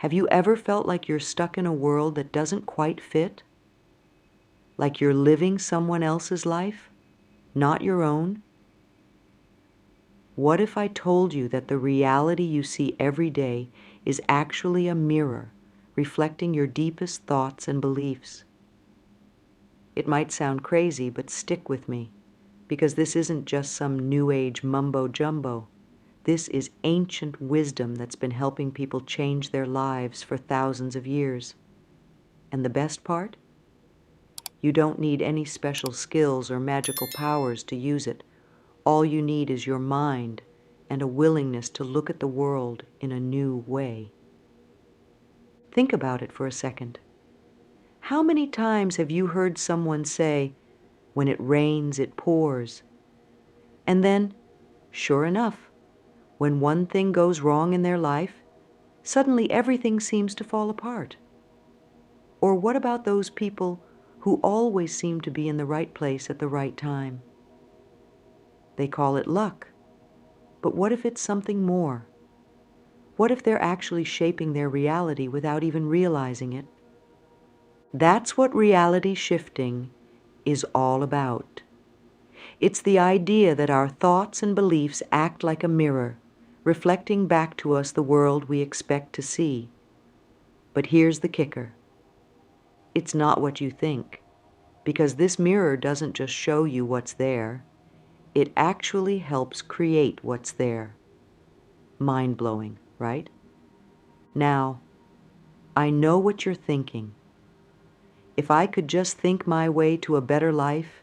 Have you ever felt like you're stuck in a world that doesn't quite fit? Like you're living someone else's life, not your own? What if I told you that the reality you see every day is actually a mirror reflecting your deepest thoughts and beliefs? It might sound crazy, but stick with me, because this isn't just some new age mumbo-jumbo. This is ancient wisdom that's been helping people change their lives for thousands of years. And the best part? You don't need any special skills or magical powers to use it. All you need is your mind and a willingness to look at the world in a new way. Think about it for a second. How many times have you heard someone say, "When it rains, it pours"? And then, sure enough, when one thing goes wrong in their life, suddenly everything seems to fall apart. Or what about those people who always seem to be in the right place at the right time? They call it luck. But what if it's something more? What if they're actually shaping their reality without even realizing it? That's what reality shifting is all about. It's the idea that our thoughts and beliefs act like a mirror, reflecting back to us the world we expect to see. But here's the kicker. It's not what you think, because this mirror doesn't just show you what's there. It actually helps create what's there. Mind-blowing, right? Now, I know what you're thinking. If I could just think my way to a better life,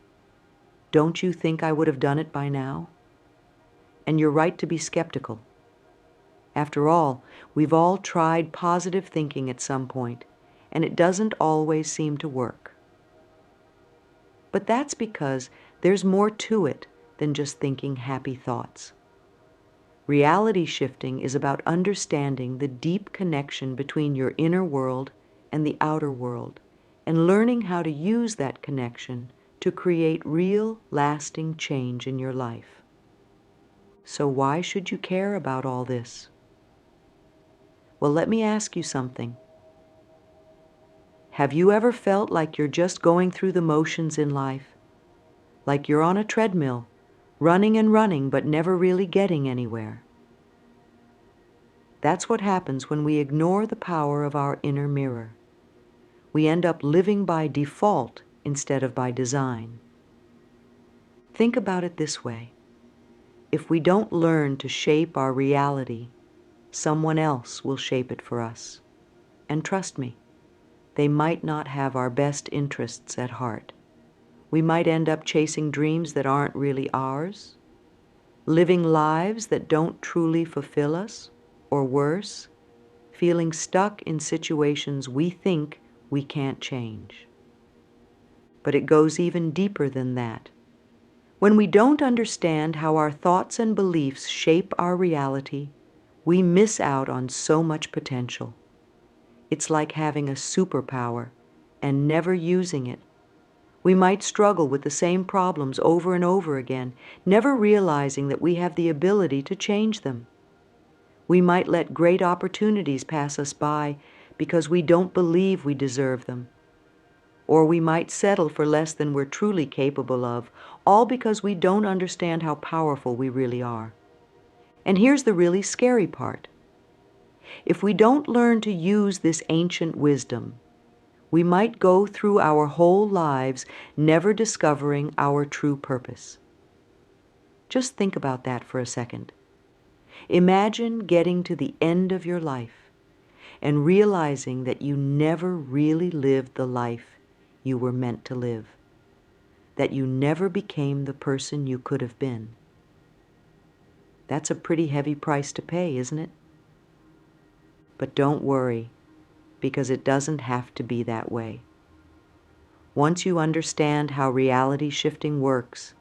don't you think I would have done it by now? And you're right to be skeptical. After all, we've all tried positive thinking at some point, and it doesn't always seem to work. But that's because there's more to it than just thinking happy thoughts. Reality shifting is about understanding the deep connection between your inner world and the outer world, and learning how to use that connection to create real, lasting change in your life. So why should you care about all this? Well, let me ask you something. Have you ever felt like you're just going through the motions in life? Like you're on a treadmill, running and running, but never really getting anywhere? That's what happens when we ignore the power of our inner mirror. We end up living by default instead of by design. Think about it this way. If we don't learn to shape our reality, someone else will shape it for us. And trust me, they might not have our best interests at heart. We might end up chasing dreams that aren't really ours, living lives that don't truly fulfill us, or worse, feeling stuck in situations we think we can't change. But it goes even deeper than that. When we don't understand how our thoughts and beliefs shape our reality, we miss out on so much potential. It's like having a superpower and never using it. We might struggle with the same problems over and over again, never realizing that we have the ability to change them. We might let great opportunities pass us by because we don't believe we deserve them. Or we might settle for less than we're truly capable of, all because we don't understand how powerful we really are. And here's the really scary part. If we don't learn to use this ancient wisdom, we might go through our whole lives never discovering our true purpose. Just think about that for a second. Imagine getting to the end of your life and realizing that you never really lived the life you were meant to live, that you never became the person you could have been. That's a pretty heavy price to pay, isn't it? But don't worry, because it doesn't have to be that way. Once you understand how reality shifting works,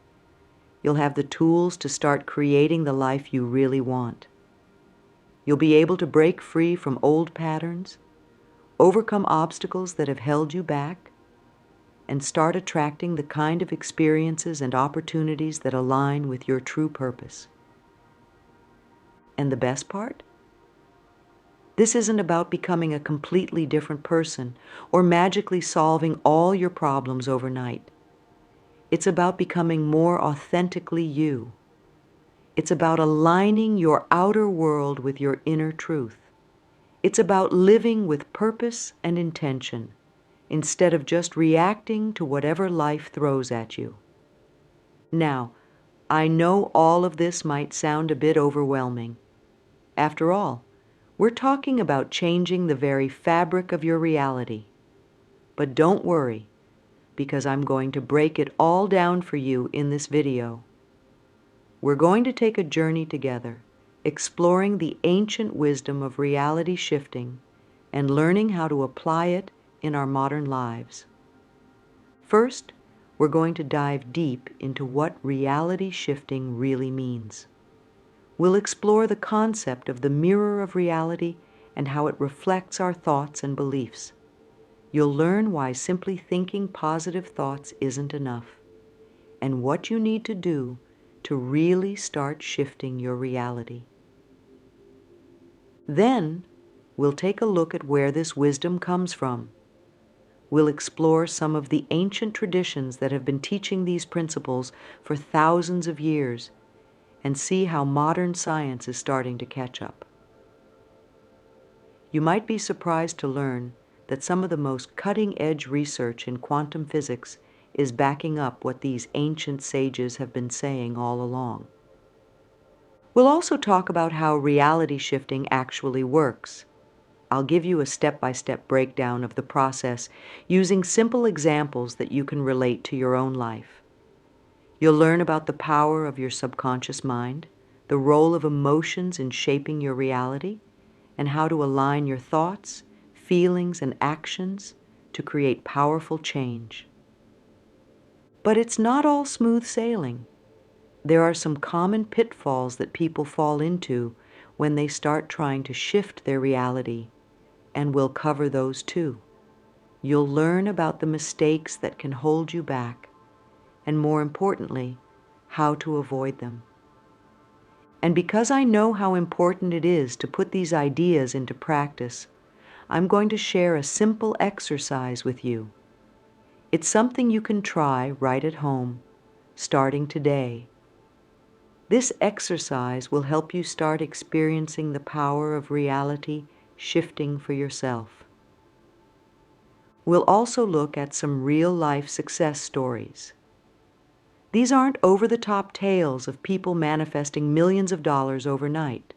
you'll have the tools to start creating the life you really want. You'll be able to break free from old patterns, overcome obstacles that have held you back, and start attracting the kind of experiences and opportunities that align with your true purpose. And the best part? This isn't about becoming a completely different person or magically solving all your problems overnight. It's about becoming more authentically you. It's about aligning your outer world with your inner truth. It's about living with purpose and intention instead of just reacting to whatever life throws at you. Now, I know all of this might sound a bit overwhelming. After all, we're talking about changing the very fabric of your reality. But don't worry, because I'm going to break it all down for you in this video. We're going to take a journey together, exploring the ancient wisdom of reality shifting and learning how to apply it in our modern lives. First, we're going to dive deep into what reality shifting really means. We'll explore the concept of the mirror of reality and how it reflects our thoughts and beliefs. You'll learn why simply thinking positive thoughts isn't enough, and what you need to do to really start shifting your reality. Then, we'll take a look at where this wisdom comes from. We'll explore some of the ancient traditions that have been teaching these principles for thousands of years and see how modern science is starting to catch up. You might be surprised to learn that some of the most cutting-edge research in quantum physics is backing up what these ancient sages have been saying all along. We'll also talk about how reality shifting actually works. I'll give you a step-by-step breakdown of the process using simple examples that you can relate to your own life. You'll learn about the power of your subconscious mind, the role of emotions in shaping your reality, and how to align your thoughts, feelings, and actions to create powerful change. But it's not all smooth sailing. There are some common pitfalls that people fall into when they start trying to shift their reality, and we'll cover those too. You'll learn about the mistakes that can hold you back, and more importantly, how to avoid them. And because I know how important it is to put these ideas into practice, I'm going to share a simple exercise with you. It's something you can try right at home, starting today. This exercise will help you start experiencing the power of reality shifting for yourself. We'll also look at some real-life success stories. These aren't over-the-top tales of people manifesting millions of dollars overnight.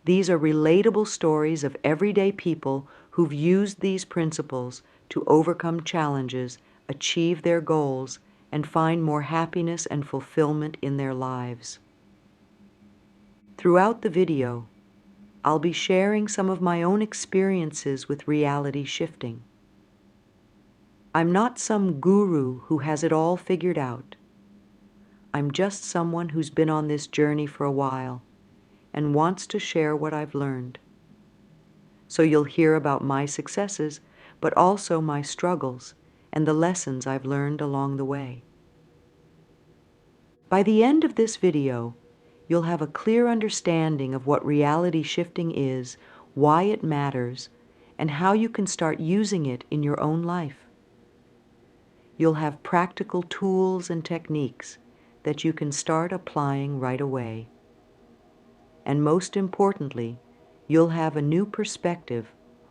These are relatable stories of everyday people who've used these principles to overcome challenges, achieve their goals, and find more happiness and fulfillment in their lives. Throughout the video, I'll be sharing some of my own experiences with reality shifting. I'm not some guru who has it all figured out. I'm just someone who's been on this journey for a while and wants to share what I've learned. So you'll hear about my successes, but also my struggles and the lessons I've learned along the way. By the end of this video, you'll have a clear understanding of what reality shifting is, why it matters, and how you can start using it in your own life. You'll have practical tools and techniques that you can start applying right away. And most importantly, you'll have a new perspective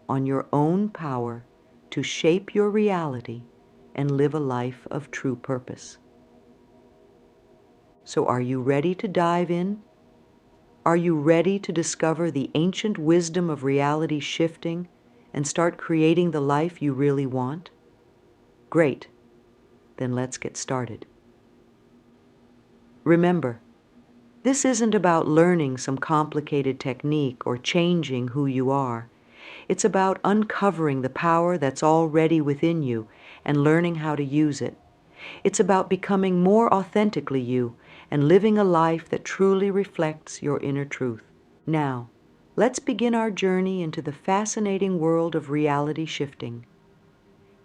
on your own power to shape your reality and live a life of true purpose. So are you ready to dive in? Are you ready to discover the ancient wisdom of reality shifting and start creating the life you really want? Great. Then let's get started. Remember, this isn't about learning some complicated technique or changing who you are. It's about uncovering the power that's already within you and learning how to use it. It's about becoming more authentically you and living a life that truly reflects your inner truth. Now, let's begin our journey into the fascinating world of reality shifting.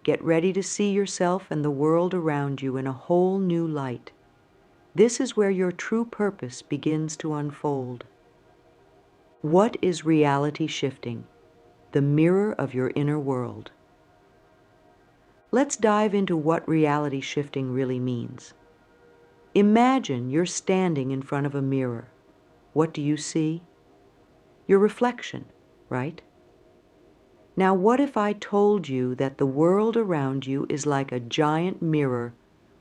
Get ready to see yourself and the world around you in a whole new light. This is where your true purpose begins to unfold. What is reality shifting? The mirror of your inner world. Let's dive into what reality shifting really means. Imagine you're standing in front of a mirror. What do you see? Your reflection, right? Now, what if I told you that the world around you is like a giant mirror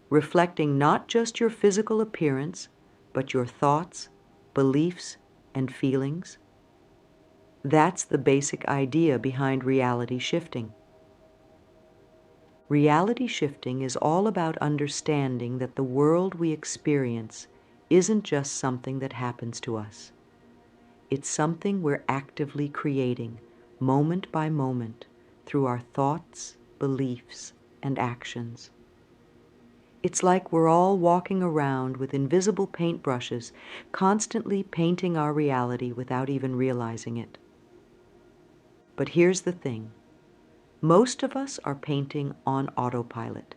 reflecting not just your physical appearance, but your thoughts, beliefs, and feelings? That's the basic idea behind reality shifting. Reality shifting is all about understanding that the world we experience isn't just something that happens to us. It's something we're actively creating, moment by moment, through our thoughts, beliefs, and actions. It's like we're all walking around with invisible paintbrushes, constantly painting our reality without even realizing it. But here's the thing. Most of us are painting on autopilot.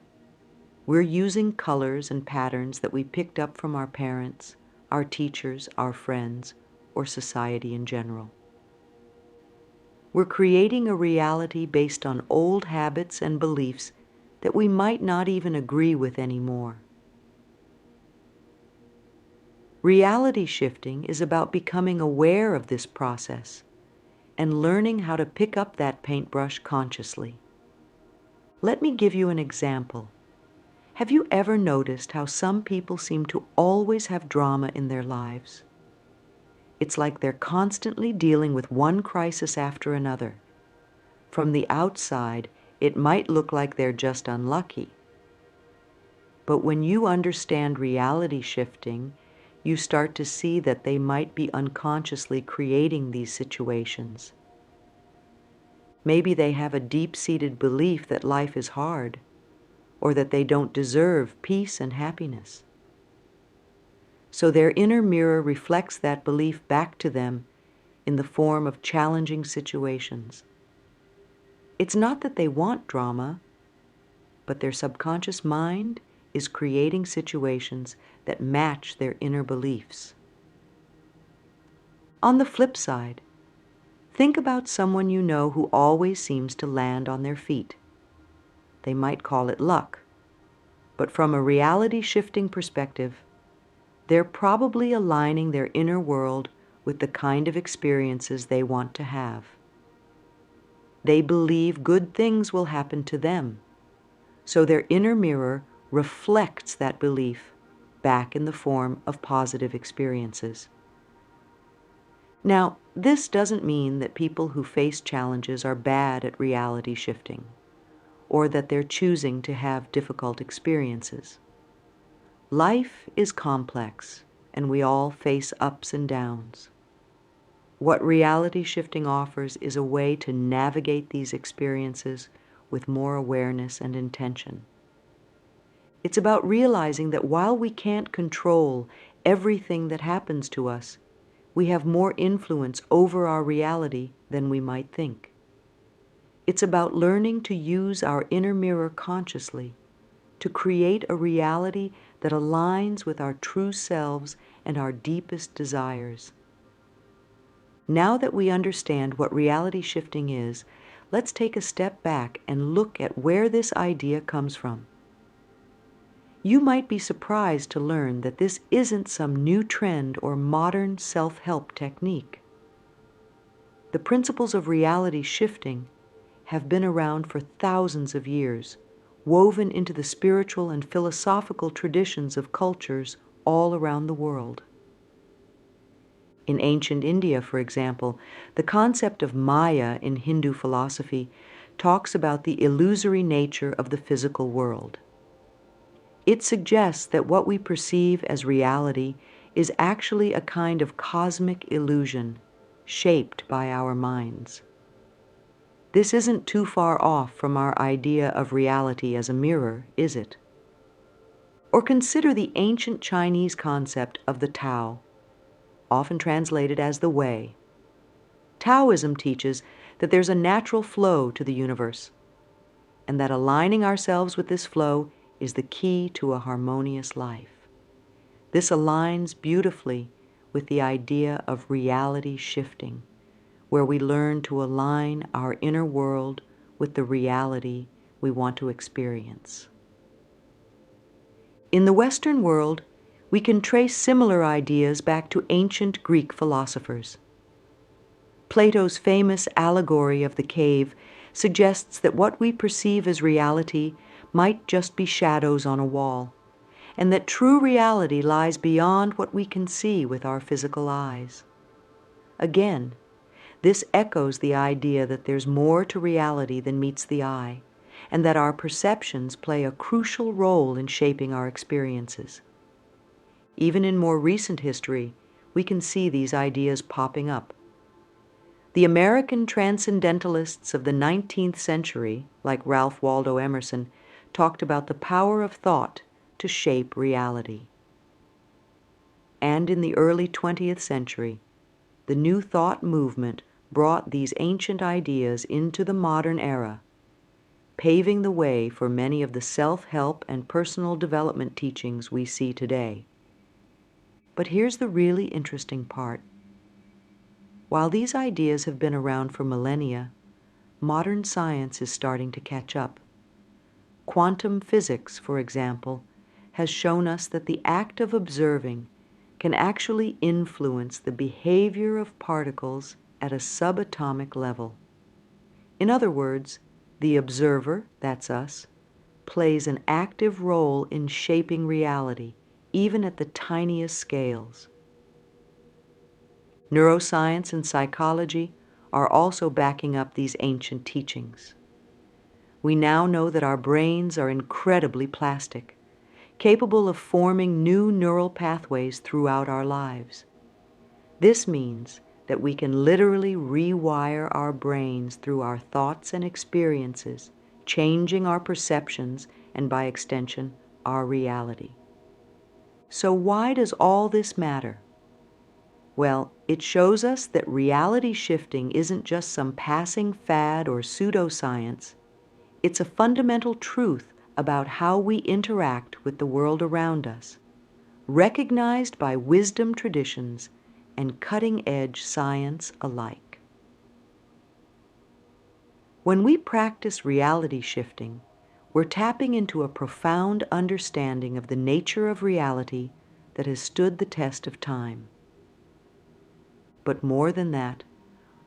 We're using colors and patterns that we picked up from our parents, our teachers, our friends, or society in general. We're creating a reality based on old habits and beliefs that we might not even agree with anymore. Reality shifting is about becoming aware of this process and learning how to pick up that paintbrush consciously. Let me give you an example. Have you ever noticed how some people seem to always have drama in their lives? It's like they're constantly dealing with one crisis after another. From the outside, it might look like they're just unlucky. But when you understand reality shifting, you start to see that they might be unconsciously creating these situations. Maybe they have a deep-seated belief that life is hard, or that they don't deserve peace and happiness. So their inner mirror reflects that belief back to them in the form of challenging situations. It's not that they want drama, but their subconscious mind is creating situations that match their inner beliefs. On the flip side, think about someone you know who always seems to land on their feet. They might call it luck, but from a reality-shifting perspective, they're probably aligning their inner world with the kind of experiences they want to have. They believe good things will happen to them, so their inner mirror reflects that belief back in the form of positive experiences. Now, this doesn't mean that people who face challenges are bad at reality shifting, or that they're choosing to have difficult experiences. Life is complex, and we all face ups and downs. What reality shifting offers is a way to navigate these experiences with more awareness and intention. It's about realizing that while we can't control everything that happens to us, we have more influence over our reality than we might think. It's about learning to use our inner mirror consciously to create a reality that aligns with our true selves and our deepest desires. Now that we understand what reality shifting is, let's take a step back and look at where this idea comes from. You might be surprised to learn that this isn't some new trend or modern self-help technique. The principles of reality shifting have been around for thousands of years, woven into the spiritual and philosophical traditions of cultures all around the world. In ancient India, for example, the concept of Maya in Hindu philosophy talks about the illusory nature of the physical world. It suggests that what we perceive as reality is actually a kind of cosmic illusion shaped by our minds. This isn't too far off from our idea of reality as a mirror, is it? Or consider the ancient Chinese concept of the Tao, often translated as the Way. Taoism teaches that there's a natural flow to the universe, and that aligning ourselves with this flow is the key to a harmonious life. This aligns beautifully with the idea of reality shifting, where we learn to align our inner world with the reality we want to experience. In the Western world, we can trace similar ideas back to ancient Greek philosophers. Plato's famous allegory of the cave suggests that what we perceive as reality might just be shadows on a wall, and that true reality lies beyond what we can see with our physical eyes. Again, this echoes the idea that there's more to reality than meets the eye, and that our perceptions play a crucial role in shaping our experiences. Even in more recent history, we can see these ideas popping up. The American transcendentalists of the 19th century, like Ralph Waldo Emerson, talked about the power of thought to shape reality. And in the early 20th century, the New Thought movement brought these ancient ideas into the modern era, paving the way for many of the self-help and personal development teachings we see today. But here's the really interesting part. While these ideas have been around for millennia, modern science is starting to catch up. Quantum physics, for example, has shown us that the act of observing can actually influence the behavior of particles at a subatomic level. In other words, the observer, that's us, plays an active role in shaping reality, even at the tiniest scales. Neuroscience and psychology are also backing up these ancient teachings. We now know that our brains are incredibly plastic, capable of forming new neural pathways throughout our lives. This means that we can literally rewire our brains through our thoughts and experiences, changing our perceptions and, by extension, our reality. So why does all this matter? Well, it shows us that reality shifting isn't just some passing fad or pseudoscience. It's a fundamental truth about how we interact with the world around us, recognized by wisdom traditions and cutting-edge science alike. When we practice reality shifting, we're tapping into a profound understanding of the nature of reality that has stood the test of time. But more than that,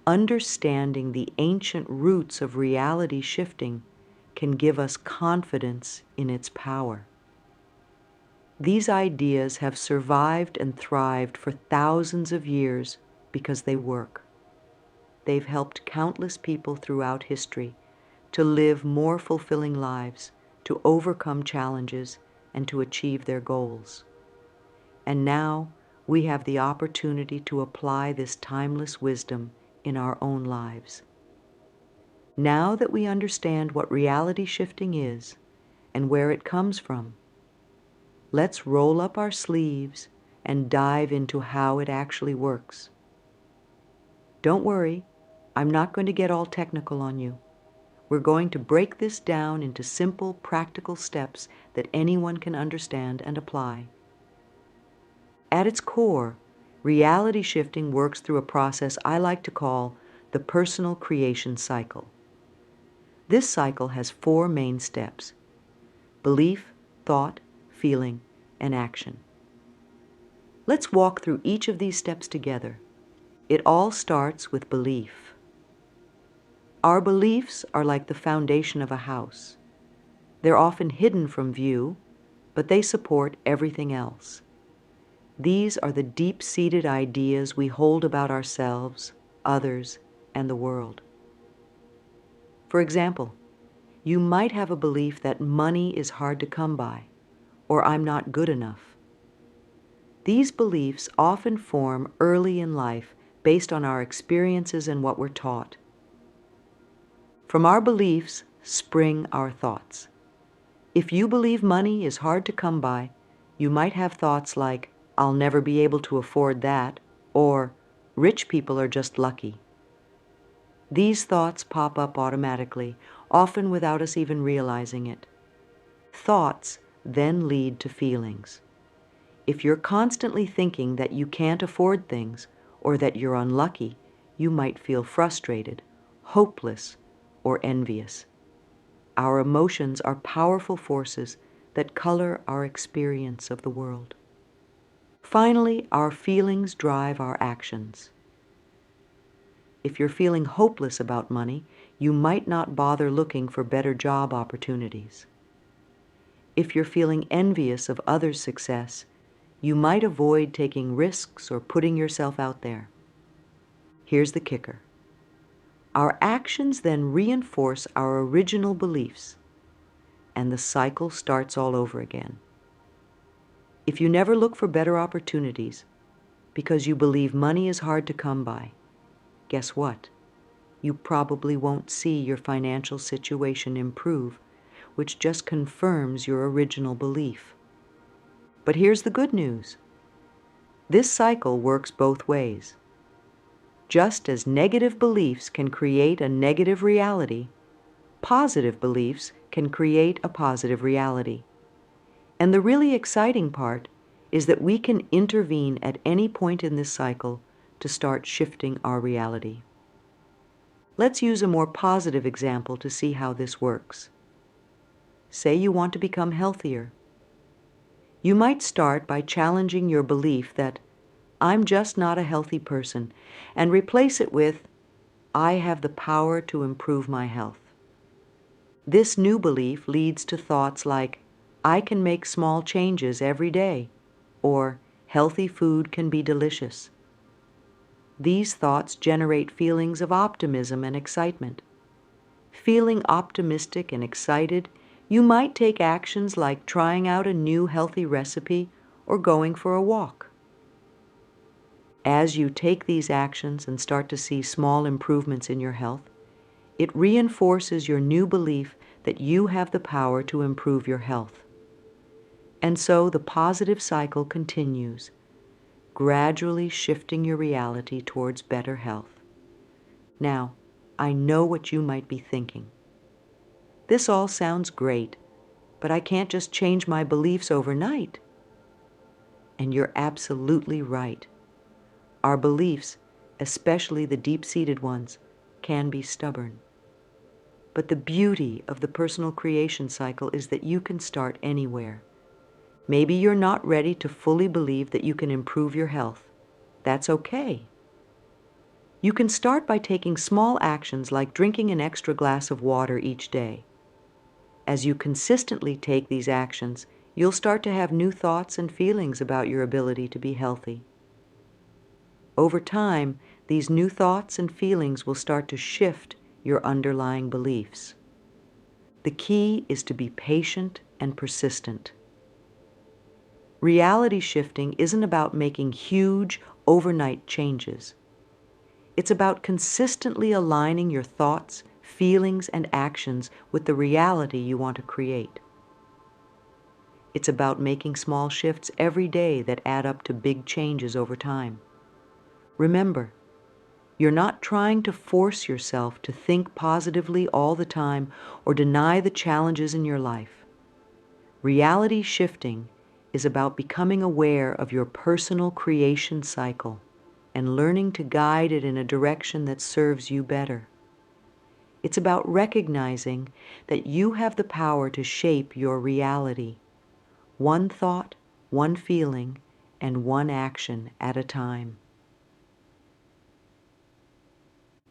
understanding the ancient roots of reality shifting can give us confidence in its power. These ideas have survived and thrived for thousands of years because they work. They've helped countless people throughout history to live more fulfilling lives, to overcome challenges, and to achieve their goals. And now we have the opportunity to apply this timeless wisdom in our own lives. Now that we understand what reality shifting is and where it comes from, let's roll up our sleeves and dive into how it actually works. Don't worry, I'm not going to get all technical on you. We're going to break this down into simple, practical steps that anyone can understand and apply. At its core, reality shifting works through a process I like to call the personal creation cycle. This cycle has 4 main steps: belief, thought, feeling, and action. Let's walk through each of these steps together. It all starts with belief. Our beliefs are like the foundation of a house. They're often hidden from view, but they support everything else. These are the deep-seated ideas we hold about ourselves, others, and the world. For example, you might have a belief that money is hard to come by, or I'm not good enough. These beliefs often form early in life based on our experiences and what we're taught. From our beliefs spring our thoughts. If you believe money is hard to come by, you might have thoughts like, I'll never be able to afford that, or rich people are just lucky. These thoughts pop up automatically, often without us even realizing it. Thoughts then lead to feelings. If you're constantly thinking that you can't afford things or that you're unlucky, you might feel frustrated, hopeless, or envious. Our emotions are powerful forces that color our experience of the world. Finally, our feelings drive our actions. If you're feeling hopeless about money, you might not bother looking for better job opportunities. If you're feeling envious of others' success, you might avoid taking risks or putting yourself out there. Here's the kicker. Our actions then reinforce our original beliefs, and the cycle starts all over again. If you never look for better opportunities because you believe money is hard to come by, guess what? You probably won't see your financial situation improve, which just confirms your original belief. But here's the good news. This cycle works both ways. Just as negative beliefs can create a negative reality, positive beliefs can create a positive reality. And the really exciting part is that we can intervene at any point in this cycle to start shifting our reality. Let's use a more positive example to see how this works. Say you want to become healthier. You might start by challenging your belief that I'm just not a healthy person and replace it with I have the power to improve my health. This new belief leads to thoughts like I can make small changes every day, or healthy food can be delicious. These thoughts generate feelings of optimism and excitement. Feeling optimistic and excited, you might take actions like trying out a new healthy recipe or going for a walk. As you take these actions and start to see small improvements in your health, it reinforces your new belief that you have the power to improve your health. And so the positive cycle continues, gradually shifting your reality towards better health. Now, I know what you might be thinking. This all sounds great, but I can't just change my beliefs overnight. And you're absolutely right. Our beliefs, especially the deep-seated ones, can be stubborn. But the beauty of the personal creation cycle is that you can start anywhere. Maybe you're not ready to fully believe that you can improve your health. That's okay. You can start by taking small actions like drinking an extra glass of water each day. As you consistently take these actions, you'll start to have new thoughts and feelings about your ability to be healthy. Over time, these new thoughts and feelings will start to shift your underlying beliefs. The key is to be patient and persistent. Reality shifting isn't about making huge, overnight changes. It's about consistently aligning your thoughts, feelings, and actions with the reality you want to create. It's about making small shifts every day that add up to big changes over time. Remember, you're not trying to force yourself to think positively all the time or deny the challenges in your life. Reality shifting is about becoming aware of your personal creation cycle and learning to guide it in a direction that serves you better. It's about recognizing that you have the power to shape your reality, one thought, one feeling, and one action at a time.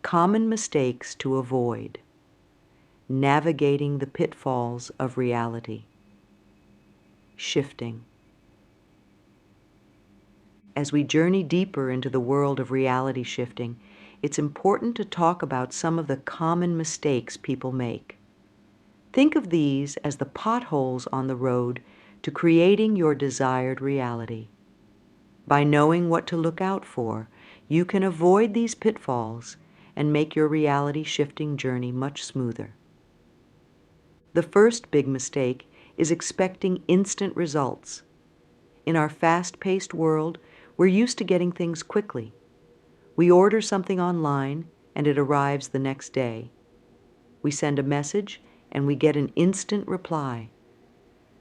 Common mistakes to avoid. Navigating the pitfalls of reality. Shifting. As we journey deeper into the world of reality shifting, it's important to talk about some of the common mistakes people make. Think of these as the potholes on the road to creating your desired reality. By knowing what to look out for, you can avoid these pitfalls and make your reality shifting journey much smoother. The first big mistake is expecting instant results. In our fast-paced world, we're used to getting things quickly. We order something online and it arrives the next day. We send a message and we get an instant reply.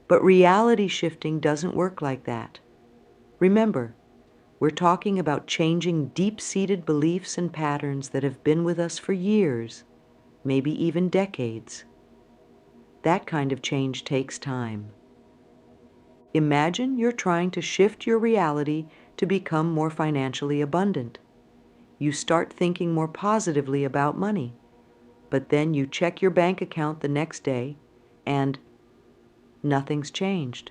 But reality shifting doesn't work like that. Remember, we're talking about changing deep-seated beliefs and patterns that have been with us for years, maybe even decades. That kind of change takes time. Imagine you're trying to shift your reality to become more financially abundant. You start thinking more positively about money, but then you check your bank account the next day and nothing's changed.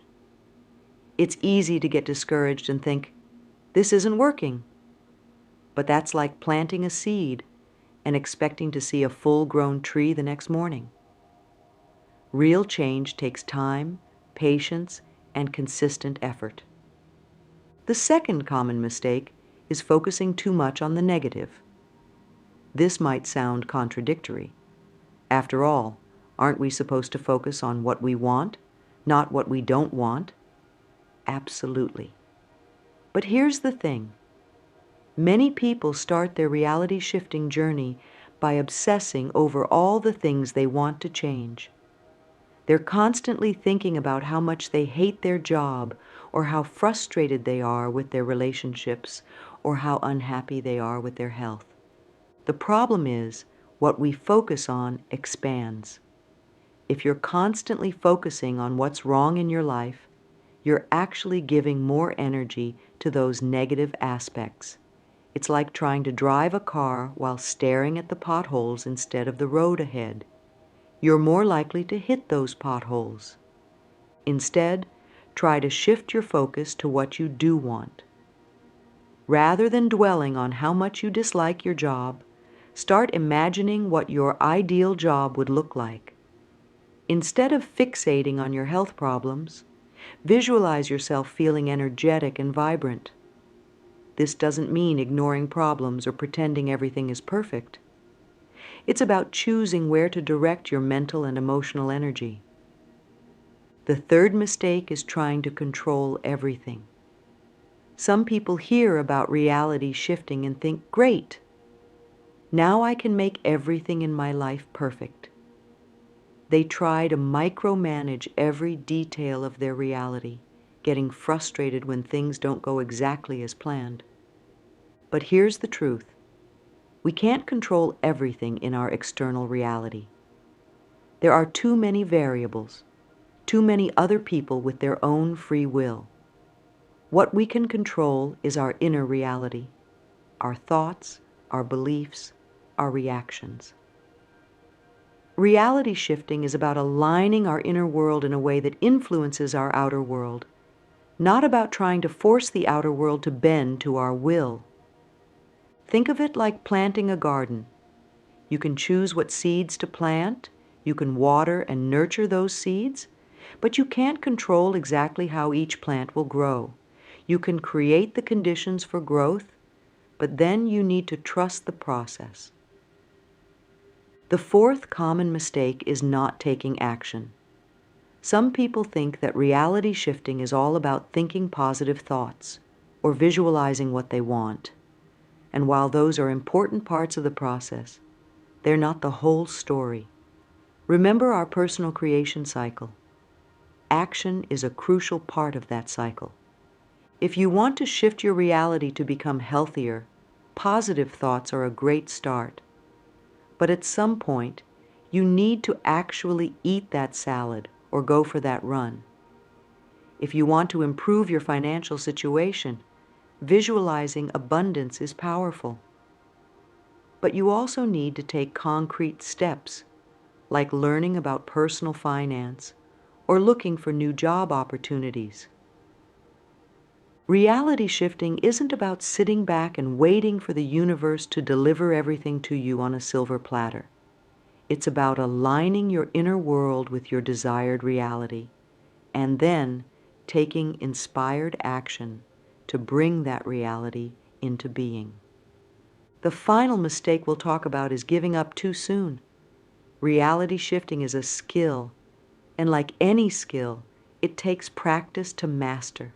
It's easy to get discouraged and think, this isn't working. But that's like planting a seed and expecting to see a full-grown tree the next morning. Real change takes time, patience, and consistent effort. The second common mistake is focusing too much on the negative. This might sound contradictory. After all, aren't we supposed to focus on what we want, not what we don't want? Absolutely. But here's the thing. Many people start their reality-shifting journey by obsessing over all the things they want to change. They're constantly thinking about how much they hate their job, or how frustrated they are with their relationships, or how unhappy they are with their health. The problem is, what we focus on expands. If you're constantly focusing on what's wrong in your life, you're actually giving more energy to those negative aspects. It's like trying to drive a car while staring at the potholes instead of the road ahead. You're more likely to hit those potholes. Instead, try to shift your focus to what you do want. Rather than dwelling on how much you dislike your job, start imagining what your ideal job would look like. Instead of fixating on your health problems, visualize yourself feeling energetic and vibrant. This doesn't mean ignoring problems or pretending everything is perfect. It's about choosing where to direct your mental and emotional energy. The third mistake is trying to control everything. Some people hear about reality shifting and think, great, now I can make everything in my life perfect. They try to micromanage every detail of their reality, getting frustrated when things don't go exactly as planned. But here's the truth. We can't control everything in our external reality. There are too many variables, too many other people with their own free will. What we can control is our inner reality, our thoughts, our beliefs, our reactions. Reality shifting is about aligning our inner world in a way that influences our outer world, not about trying to force the outer world to bend to our will. Think of it like planting a garden. You can choose what seeds to plant, you can water and nurture those seeds, but you can't control exactly how each plant will grow. You can create the conditions for growth, but then you need to trust the process. The fourth common mistake is not taking action. Some people think that reality shifting is all about thinking positive thoughts or visualizing what they want. And while those are important parts of the process, they're not the whole story. Remember our personal creation cycle. Action is a crucial part of that cycle. If you want to shift your reality to become healthier, positive thoughts are a great start. But at some point, you need to actually eat that salad or go for that run. If you want to improve your financial situation, visualizing abundance is powerful. But you also need to take concrete steps, like learning about personal finance or looking for new job opportunities. Reality shifting isn't about sitting back and waiting for the universe to deliver everything to you on a silver platter. It's about aligning your inner world with your desired reality, and then taking inspired action to bring that reality into being. The final mistake we'll talk about is giving up too soon. Reality shifting is a skill, and like any skill, it takes practice to master.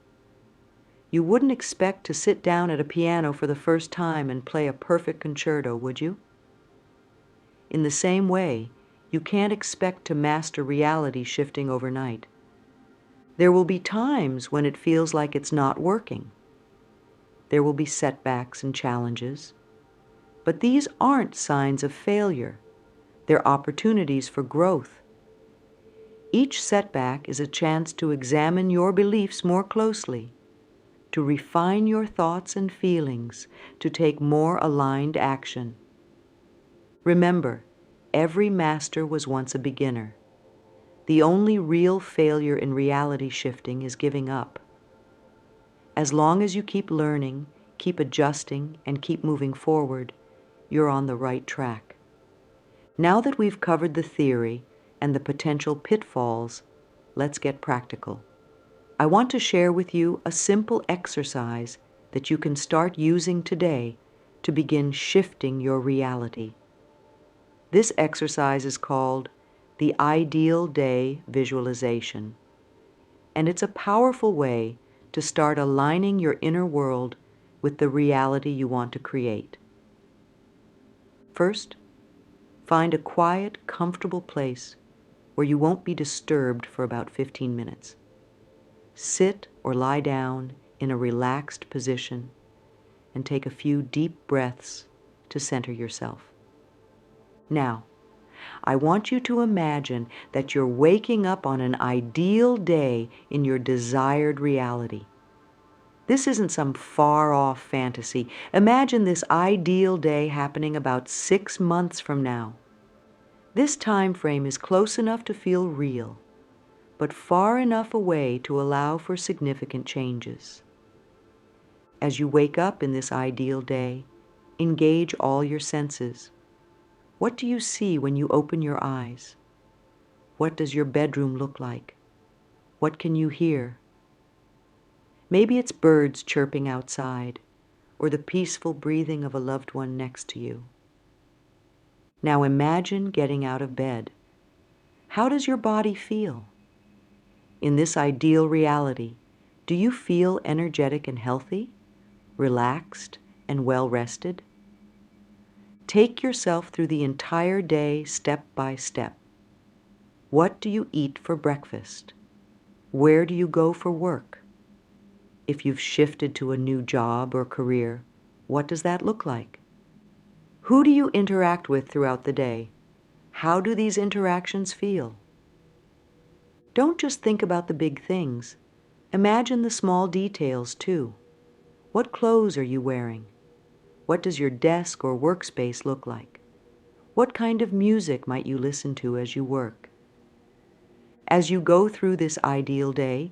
You wouldn't expect to sit down at a piano for the first time and play a perfect concerto, would you? In the same way, you can't expect to master reality shifting overnight. There will be times when it feels like it's not working. There will be setbacks and challenges, but these aren't signs of failure. They're opportunities for growth. Each setback is a chance to examine your beliefs more closely, to refine your thoughts and feelings, to take more aligned action. Remember, every master was once a beginner. The only real failure in reality shifting is giving up. As long as you keep learning, keep adjusting, and keep moving forward, you're on the right track. Now that we've covered the theory and the potential pitfalls, let's get practical. I want to share with you a simple exercise that you can start using today to begin shifting your reality. This exercise is called the Ideal Day Visualization, and it's a powerful way to start aligning your inner world with the reality you want to create. First, find a quiet, comfortable place where you won't be disturbed for about 15 minutes. Sit or lie down in a relaxed position and take a few deep breaths to center yourself. Now, I want you to imagine that you're waking up on an ideal day in your desired reality. This isn't some far-off fantasy. Imagine this ideal day happening about 6 months from now. This time frame is close enough to feel real, but far enough away to allow for significant changes. As you wake up in this ideal day, engage all your senses. What do you see when you open your eyes? What does your bedroom look like? What can you hear? Maybe it's birds chirping outside, or the peaceful breathing of a loved one next to you. Now imagine getting out of bed. How does your body feel? In this ideal reality, do you feel energetic and healthy, relaxed and well-rested? Take yourself through the entire day step by step. What do you eat for breakfast? Where do you go for work? If you've shifted to a new job or career, what does that look like? Who do you interact with throughout the day? How do these interactions feel? Don't just think about the big things. Imagine the small details too. What clothes are you wearing? What does your desk or workspace look like? What kind of music might you listen to as you work? As you go through this ideal day,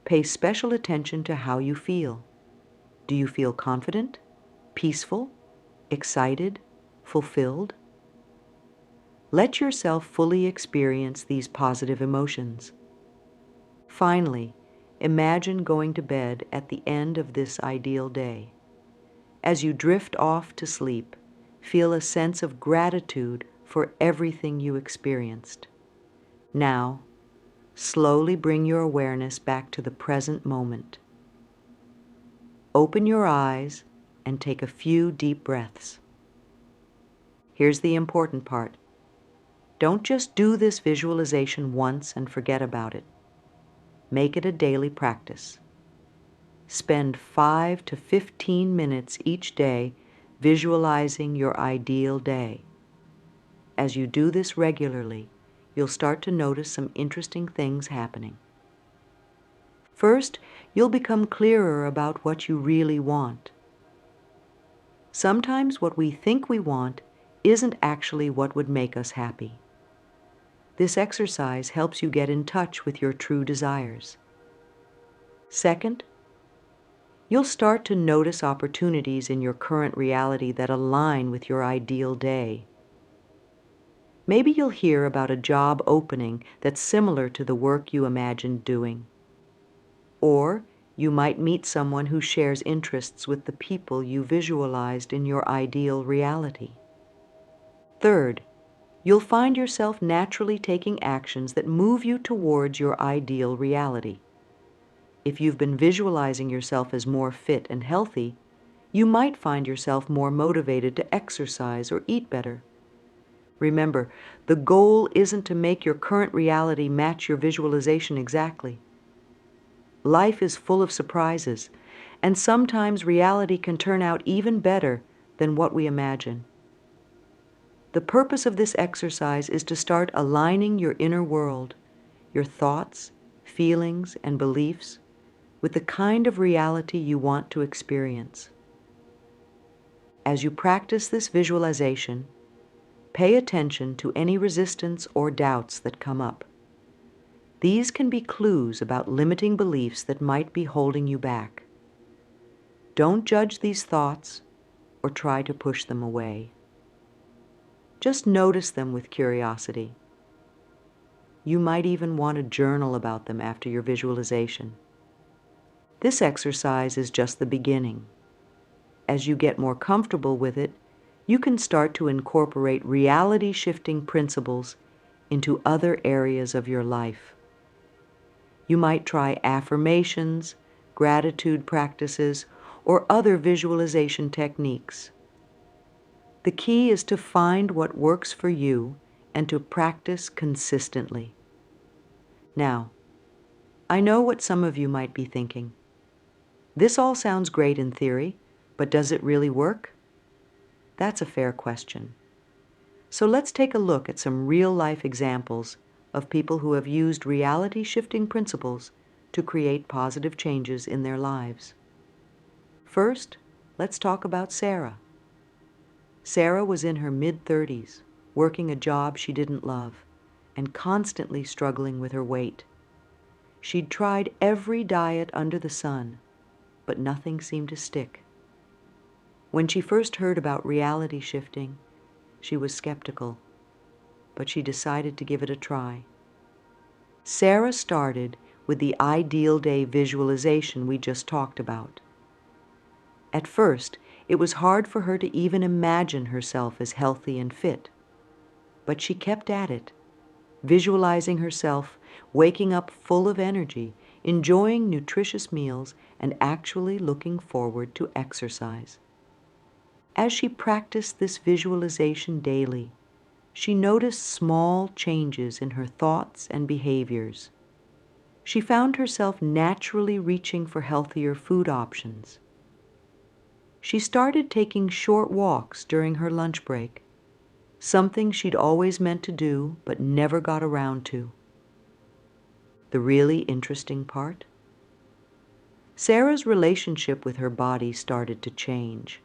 pay special attention to how you feel. Do you feel confident, peaceful, excited, fulfilled? Let yourself fully experience these positive emotions. Finally, imagine going to bed at the end of this ideal day. As you drift off to sleep, feel a sense of gratitude for everything you experienced. Now, slowly bring your awareness back to the present moment. Open your eyes and take a few deep breaths. Here's the important part. Don't just do this visualization once and forget about it. Make it a daily practice. Spend 5 to 15 minutes each day visualizing your ideal day. As you do this regularly, you'll start to notice some interesting things happening. First, you'll become clearer about what you really want. Sometimes what we think we want isn't actually what would make us happy. This exercise helps you get in touch with your true desires. Second, you'll start to notice opportunities in your current reality that align with your ideal day. Maybe you'll hear about a job opening that's similar to the work you imagined doing. Or you might meet someone who shares interests with the people you visualized in your ideal reality. Third, you'll find yourself naturally taking actions that move you towards your ideal reality. If you've been visualizing yourself as more fit and healthy, you might find yourself more motivated to exercise or eat better. Remember, the goal isn't to make your current reality match your visualization exactly. Life is full of surprises, And sometimes reality can turn out even better than what we imagine. The purpose of this exercise is to start aligning your inner world, your thoughts, feelings, and beliefs with the kind of reality you want to experience. As you practice this visualization, pay attention to any resistance or doubts that come up. These can be clues about limiting beliefs that might be holding you back. Don't judge these thoughts or try to push them away. Just notice them with curiosity. You might even want to journal about them after your visualization. This exercise is just the beginning. As you get more comfortable with it, you can start to incorporate reality-shifting principles into other areas of your life. You might try affirmations, gratitude practices, or other visualization techniques. The key is to find what works for you and to practice consistently. Now, I know what some of you might be thinking. This all sounds great in theory, but does it really work? That's a fair question. So let's take a look at some real-life examples of people who have used reality-shifting principles to create positive changes in their lives. First, let's talk about Sarah. Sarah was in her mid-30s, working a job she didn't love, and constantly struggling with her weight. She'd tried every diet under the sun, but nothing seemed to stick. When she first heard about reality shifting, she was skeptical, but she decided to give it a try. Sarah started with the ideal day visualization we just talked about. At first, it was hard for her to even imagine herself as healthy and fit, but she kept at it, visualizing herself waking up full of energy, enjoying nutritious meals, and actually looking forward to exercise. As she practiced this visualization daily, she noticed small changes in her thoughts and behaviors. She found herself naturally reaching for healthier food options. She started taking short walks during her lunch break, something she'd always meant to do but never got around to. The really interesting part? Sarah's relationship with her body started to change.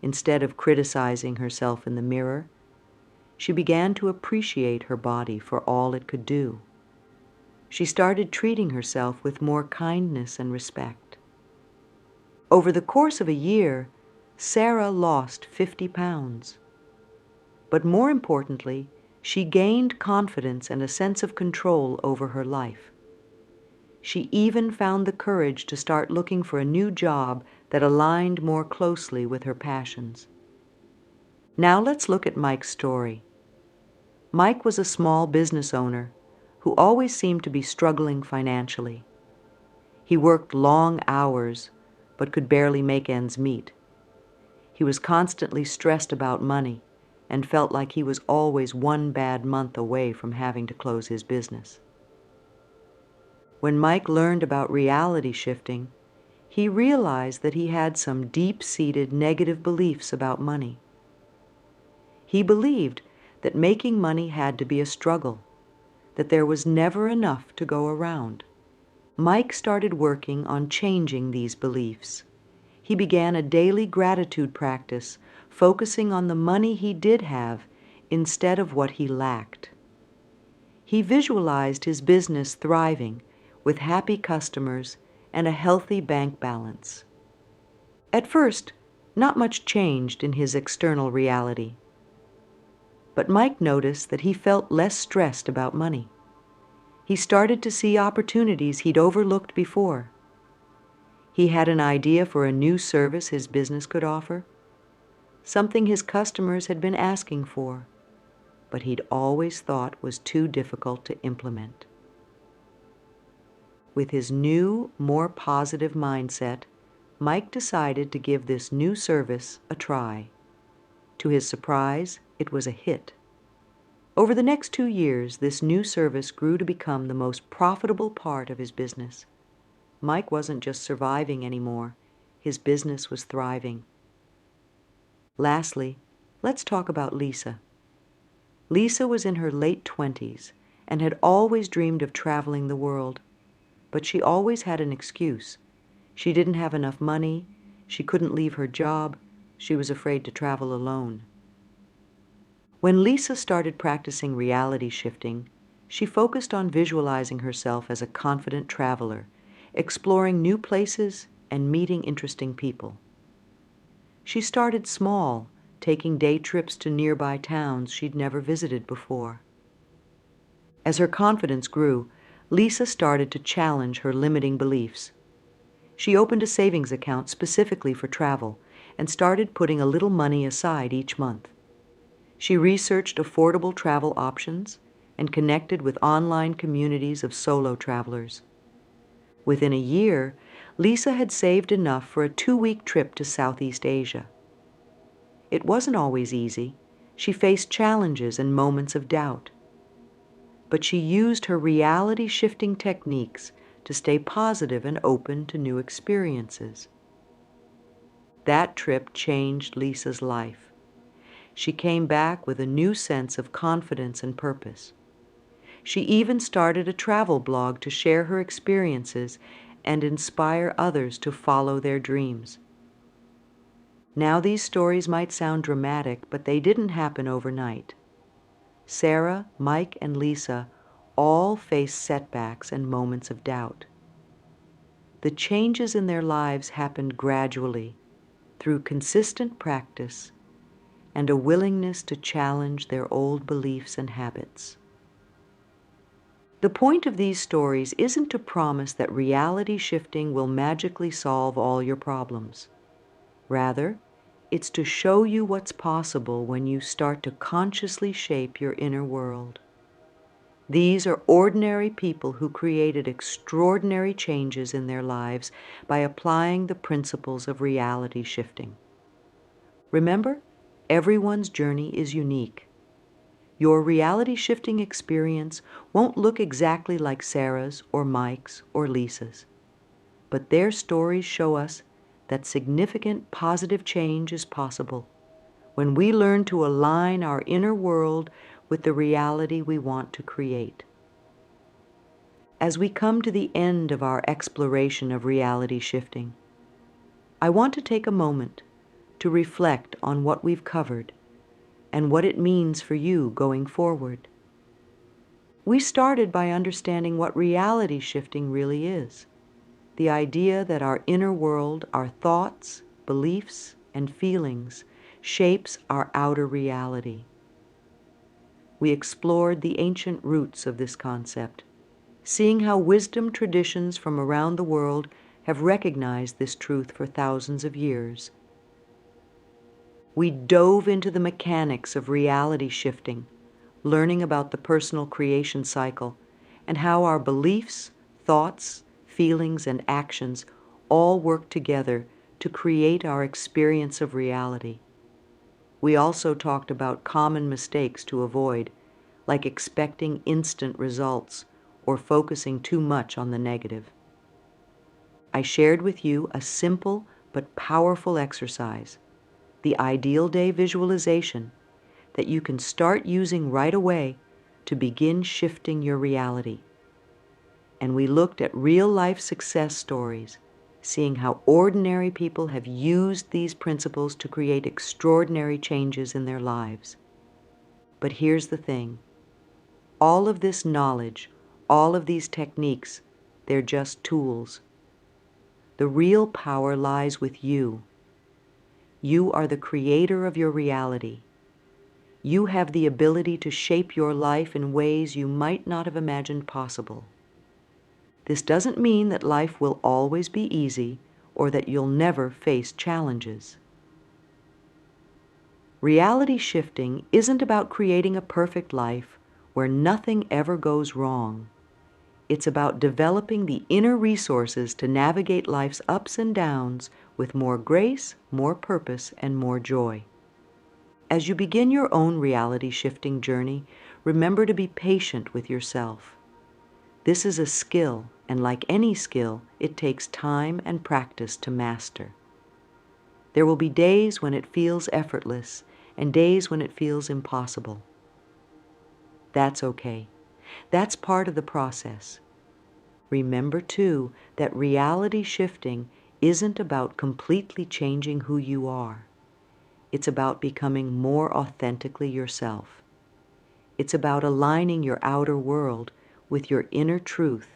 Instead of criticizing herself in the mirror, she began to appreciate her body for all it could do. She started treating herself with more kindness and respect. Over the course of a year, Sarah lost 50 pounds. But more importantly, she gained confidence and a sense of control over her life. She even found the courage to start looking for a new job that aligned more closely with her passions. Now let's look at Mike's story. Mike was a small business owner who always seemed to be struggling financially. He worked long hours, but could barely make ends meet. He was constantly stressed about money and felt like he was always one bad month away from having to close his business. When Mike learned about reality shifting, he realized that he had some deep-seated negative beliefs about money. He believed that making money had to be a struggle, that there was never enough to go around. Mike started working on changing these beliefs. He began a daily gratitude practice, focusing on the money he did have instead of what he lacked. He visualized his business thriving with happy customers and a healthy bank balance. At first, not much changed in his external reality. But Mike noticed that he felt less stressed about money. He started to see opportunities he'd overlooked before. He had an idea for a new service his business could offer, something his customers had been asking for, but he'd always thought was too difficult to implement. With his new, more positive mindset, Mike decided to give this new service a try. To his surprise, it was a hit. Over the next 2 years, this new service grew to become the most profitable part of his business. Mike wasn't just surviving anymore. His business was thriving. Lastly, let's talk about Lisa. Lisa was in her late 20s and had always dreamed of traveling the world, but she always had an excuse. She didn't have enough money, she couldn't leave her job, she was afraid to travel alone. When Lisa started practicing reality shifting, she focused on visualizing herself as a confident traveler, exploring new places and meeting interesting people. She started small, taking day trips to nearby towns she'd never visited before. As her confidence grew, Lisa started to challenge her limiting beliefs. She opened a savings account specifically for travel and started putting a little money aside each month. She researched affordable travel options and connected with online communities of solo travelers. Within a year, Lisa had saved enough for a 2-week trip to Southeast Asia. It wasn't always easy. She faced challenges and moments of doubt. But she used her reality-shifting techniques to stay positive and open to new experiences. That trip changed Lisa's life. She came back with a new sense of confidence and purpose. She even started a travel blog to share her experiences and inspire others to follow their dreams. Now these stories might sound dramatic, but they didn't happen overnight. Sarah, Mike, and Lisa all faced setbacks and moments of doubt. The changes in their lives happened gradually, through consistent practice and a willingness to challenge their old beliefs and habits. The point of these stories isn't to promise that reality shifting will magically solve all your problems. Rather, it's to show you what's possible when you start to consciously shape your inner world. These are ordinary people who created extraordinary changes in their lives by applying the principles of reality shifting. Remember, everyone's journey is unique. Your reality shifting experience won't look exactly like Sarah's or Mike's or Lisa's, but their stories show us that significant positive change is possible when we learn to align our inner world with the reality we want to create. As we come to the end of our exploration of reality shifting, I want to take a moment to reflect on what we've covered and what it means for you going forward. We started by understanding what reality shifting really is, the idea that our inner world, our thoughts, beliefs, and feelings shapes our outer reality. We explored the ancient roots of this concept, seeing how wisdom traditions from around the world have recognized this truth for thousands of years. We dove into the mechanics of reality shifting, learning about the personal creation cycle and how our beliefs, thoughts, feelings, and actions all work together to create our experience of reality. We also talked about common mistakes to avoid, like expecting instant results or focusing too much on the negative. I shared with you a simple but powerful exercise, the ideal day visualization, that you can start using right away to begin shifting your reality. And we looked at real-life success stories, seeing how ordinary people have used these principles to create extraordinary changes in their lives. But here's the thing. All of this knowledge, all of these techniques, they're just tools. The real power lies with you. You are the creator of your reality. You have the ability to shape your life in ways you might not have imagined possible. This doesn't mean that life will always be easy or that you'll never face challenges. Reality shifting isn't about creating a perfect life where nothing ever goes wrong. It's about developing the inner resources to navigate life's ups and downs with more grace, more purpose, and more joy. As you begin your own reality-shifting journey, remember to be patient with yourself. This is a skill and like any skill, it takes time and practice to master. There will be days when it feels effortless and days when it feels impossible. That's okay. That's part of the process. Remember, too, that reality shifting isn't about completely changing who you are. It's about becoming more authentically yourself. It's about aligning your outer world with your inner truth,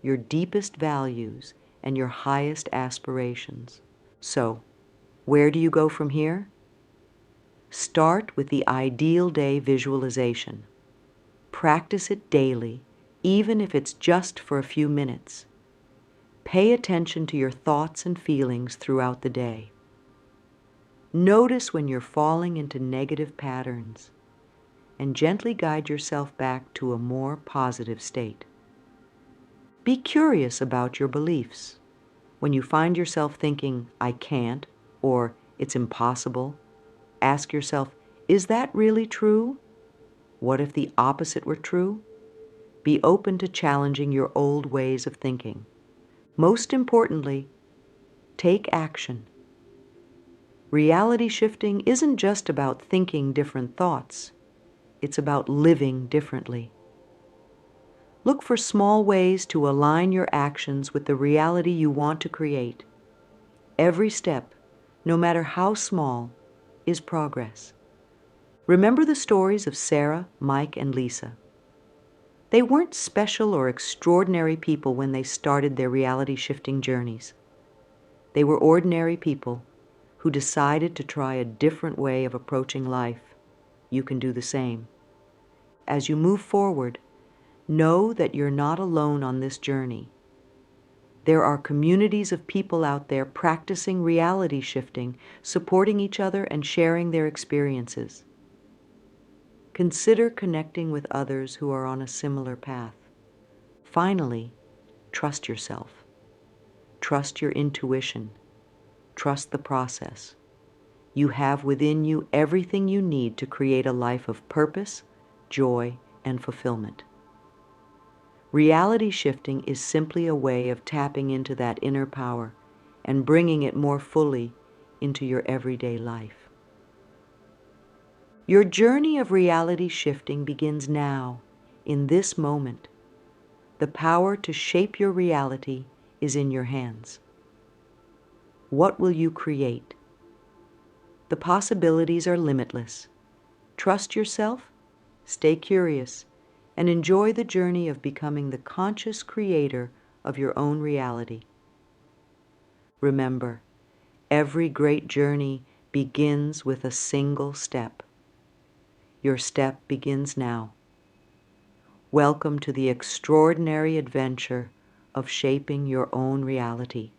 your deepest values, and your highest aspirations. So, where do you go from here? Start with the ideal day visualization. Practice it daily, even if it's just for a few minutes. Pay attention to your thoughts and feelings throughout the day. Notice when you're falling into negative patterns, and gently guide yourself back to a more positive state. Be curious about your beliefs. When you find yourself thinking, "I can't," or "it's impossible," ask yourself, is that really true? What if the opposite were true? Be open to challenging your old ways of thinking. Most importantly, take action. Reality shifting isn't just about thinking different thoughts. It's about living differently. Look for small ways to align your actions with the reality you want to create. Every step, no matter how small, is progress. Remember the stories of Sarah, Mike, and Lisa. They weren't special or extraordinary people when they started their reality-shifting journeys. They were ordinary people who decided to try a different way of approaching life. You can do the same. As you move forward, know that you're not alone on this journey. There are communities of people out there practicing reality shifting, supporting each other and sharing their experiences. Consider connecting with others who are on a similar path. Finally, trust yourself. Trust your intuition. Trust the process. You have within you everything you need to create a life of purpose, joy, and fulfillment. Reality shifting is simply a way of tapping into that inner power and bringing it more fully into your everyday life. Your journey of reality shifting begins now, in this moment. The power to shape your reality is in your hands. What will you create? The possibilities are limitless. Trust yourself, stay curious, and enjoy the journey of becoming the conscious creator of your own reality. Remember, every great journey begins with a single step. Your step begins now. Welcome to the extraordinary adventure of shaping your own reality.